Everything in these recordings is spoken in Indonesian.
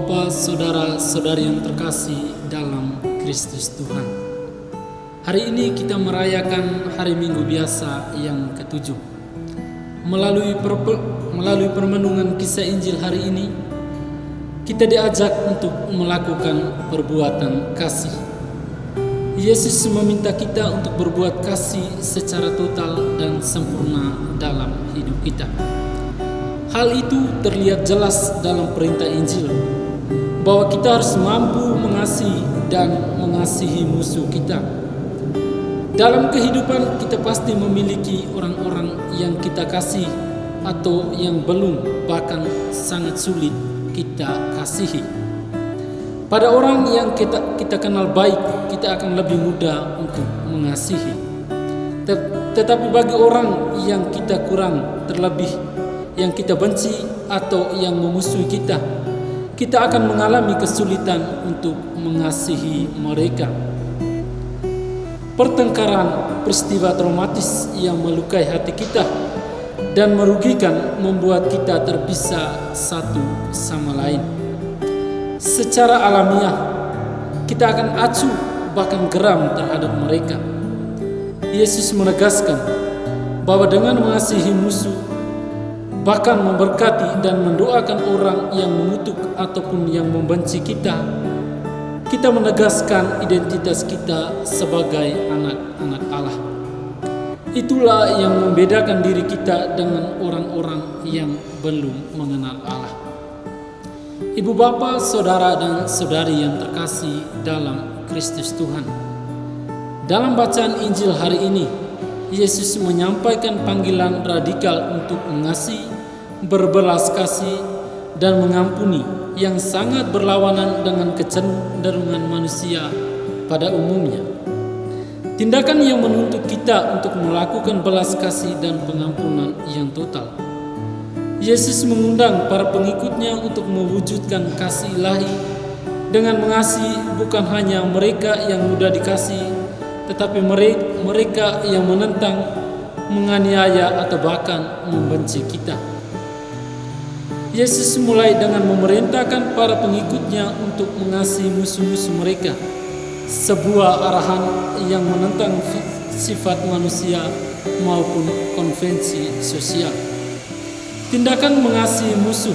Bapak, saudara-saudari yang terkasih dalam Kristus Tuhan. Hari ini kita merayakan hari Minggu biasa yang ketujuh. Melalui permenungan kisah Injil hari ini, kita diajak untuk melakukan perbuatan kasih. Yesus meminta kita untuk berbuat kasih secara total dan sempurna dalam hidup kita. Hal itu terlihat jelas dalam perintah Injil, bahwa kita harus mampu mengasihi dan mengasihi musuh kita. Dalam kehidupan kita pasti memiliki orang-orang yang kita kasih atau yang belum, bahkan sangat sulit kita kasihi. Pada orang yang kita kenal baik, kita akan lebih mudah untuk mengasihi. Tetapi bagi orang yang kita kurang, terlebih yang kita benci atau yang memusuhi kita akan mengalami kesulitan untuk mengasihi mereka. Pertengkaran, peristiwa traumatis yang melukai hati kita dan merugikan membuat kita terpisah satu sama lain. Secara alamiah, kita akan acuh bahkan geram terhadap mereka. Yesus menegaskan bahwa dengan mengasihi musuh, bahkan memberkati dan mendoakan orang yang mengutuk ataupun yang membenci kita menegaskan identitas kita sebagai anak-anak Allah. Itulah yang membedakan diri kita dengan orang-orang yang belum mengenal Allah. Ibu bapa, saudara dan saudari yang terkasih dalam Kristus Tuhan. Dalam bacaan Injil hari ini, Yesus menyampaikan panggilan radikal untuk mengasihi, berbelas kasih, dan mengampuni yang sangat berlawanan dengan kecenderungan manusia pada umumnya. Tindakan yang menuntut kita untuk melakukan belas kasih dan pengampunan yang total. Yesus mengundang para pengikutnya untuk mewujudkan kasih ilahi dengan mengasihi bukan hanya mereka yang mudah dikasihi, tetapi mereka yang menentang, menganiaya atau bahkan membenci kita. Yesus mulai dengan memerintahkan para pengikutnya untuk mengasihi musuh-musuh mereka, sebuah arahan yang menentang sifat manusia maupun konvensi sosial. Tindakan mengasihi musuh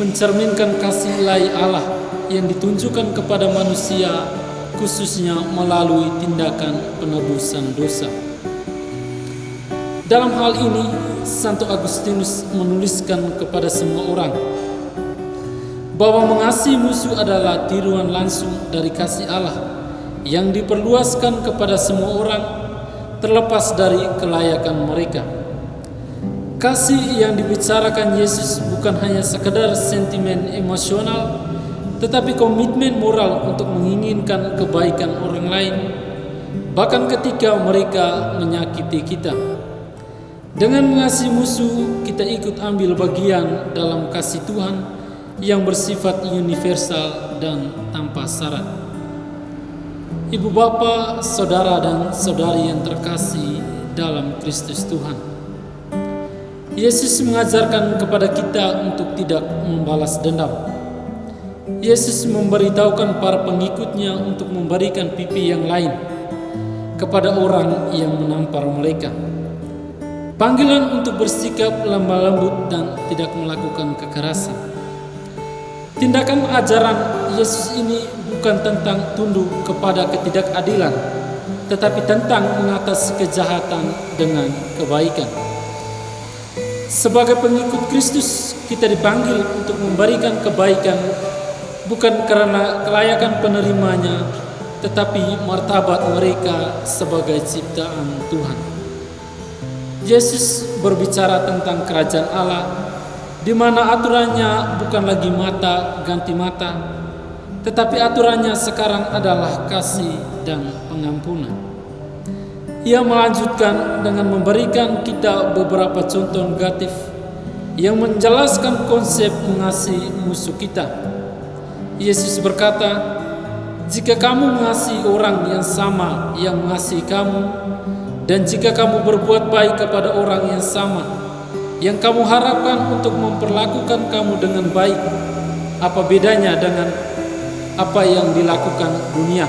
mencerminkan kasih ilahi Allah yang ditunjukkan kepada manusia, khususnya melalui tindakan penebusan dosa. Dalam hal ini, Santo Agustinus menuliskan kepada semua orang bahwa mengasihi musuh adalah tiruan langsung dari kasih Allah yang diperluaskan kepada semua orang terlepas dari kelayakan mereka. Kasih yang dibicarakan Yesus bukan hanya sekedar sentimen emosional, tetapi komitmen moral untuk menginginkan kebaikan orang lain, bahkan ketika mereka menyakiti kita. Dengan mengasihi musuh, kita ikut ambil bagian dalam kasih Tuhan yang bersifat universal dan tanpa syarat. Ibu bapa, saudara dan saudari yang terkasih dalam Kristus Tuhan. Yesus mengajarkan kepada kita untuk tidak membalas dendam. Yesus memberitahukan para pengikutnya untuk memberikan pipi yang lain kepada orang yang menampar mereka. Panggilan untuk bersikap lemah lembut dan tidak melakukan kekerasan. Tindakan ajaran Yesus ini bukan tentang tunduk kepada ketidakadilan, tetapi tentang mengatasi kejahatan dengan kebaikan. Sebagai pengikut Kristus, kita dipanggil untuk memberikan kebaikan bukan karena kelayakan penerimanya, tetapi martabat mereka sebagai ciptaan Tuhan. Yesus berbicara tentang kerajaan Allah, di mana aturannya bukan lagi mata ganti mata, tetapi aturannya sekarang adalah kasih dan pengampunan. Ia melanjutkan dengan memberikan kita beberapa contoh negatif yang menjelaskan konsep mengasihi musuh kita. Yesus berkata, "Jika kamu mengasihi orang yang sama yang mengasihi kamu, dan jika kamu berbuat baik kepada orang yang sama yang kamu harapkan untuk memperlakukan kamu dengan baik, Apa bedanya dengan apa yang dilakukan dunia?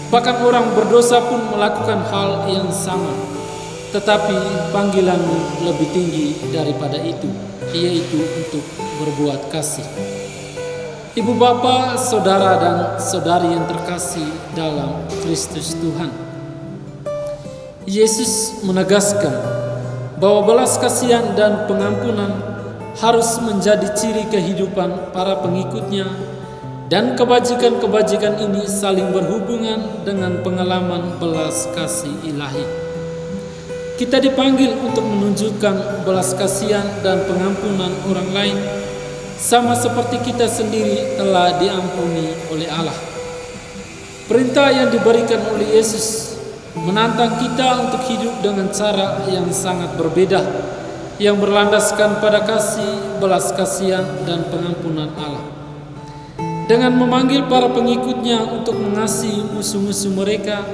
Bahkan orang berdosa pun melakukan hal yang sama. Tetapi panggilanmu lebih tinggi daripada itu, yaitu untuk berbuat kasih. Ibu bapa, saudara dan saudari yang terkasih dalam Kristus Tuhan, Yesus menegaskan bahwa belas kasihan dan pengampunan harus menjadi ciri kehidupan para pengikutnya, dan kebajikan-kebajikan ini saling berhubungan dengan pengalaman belas kasih ilahi. Kita dipanggil untuk menunjukkan belas kasihan dan pengampunan orang lain, sama seperti kita sendiri telah diampuni oleh Allah. Perintah yang diberikan oleh Yesus menantang kita untuk hidup dengan cara yang sangat berbeda, yang berlandaskan pada kasih, belas kasihan, dan pengampunan Allah. Dengan memanggil para pengikutnya untuk mengasihi musuh-musuh mereka,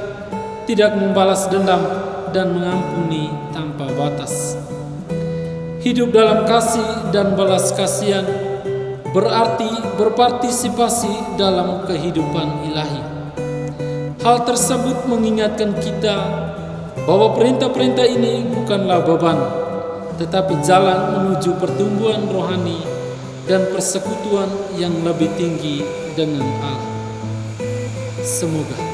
tidak membalas dendam, dan mengampuni tanpa batas. Hidup dalam kasih dan belas kasihan berarti berpartisipasi dalam kehidupan ilahi. Hal tersebut mengingatkan kita bahwa perintah-perintah ini bukanlah beban, tetapi jalan menuju pertumbuhan rohani dan persekutuan yang lebih tinggi dengan Allah. Semoga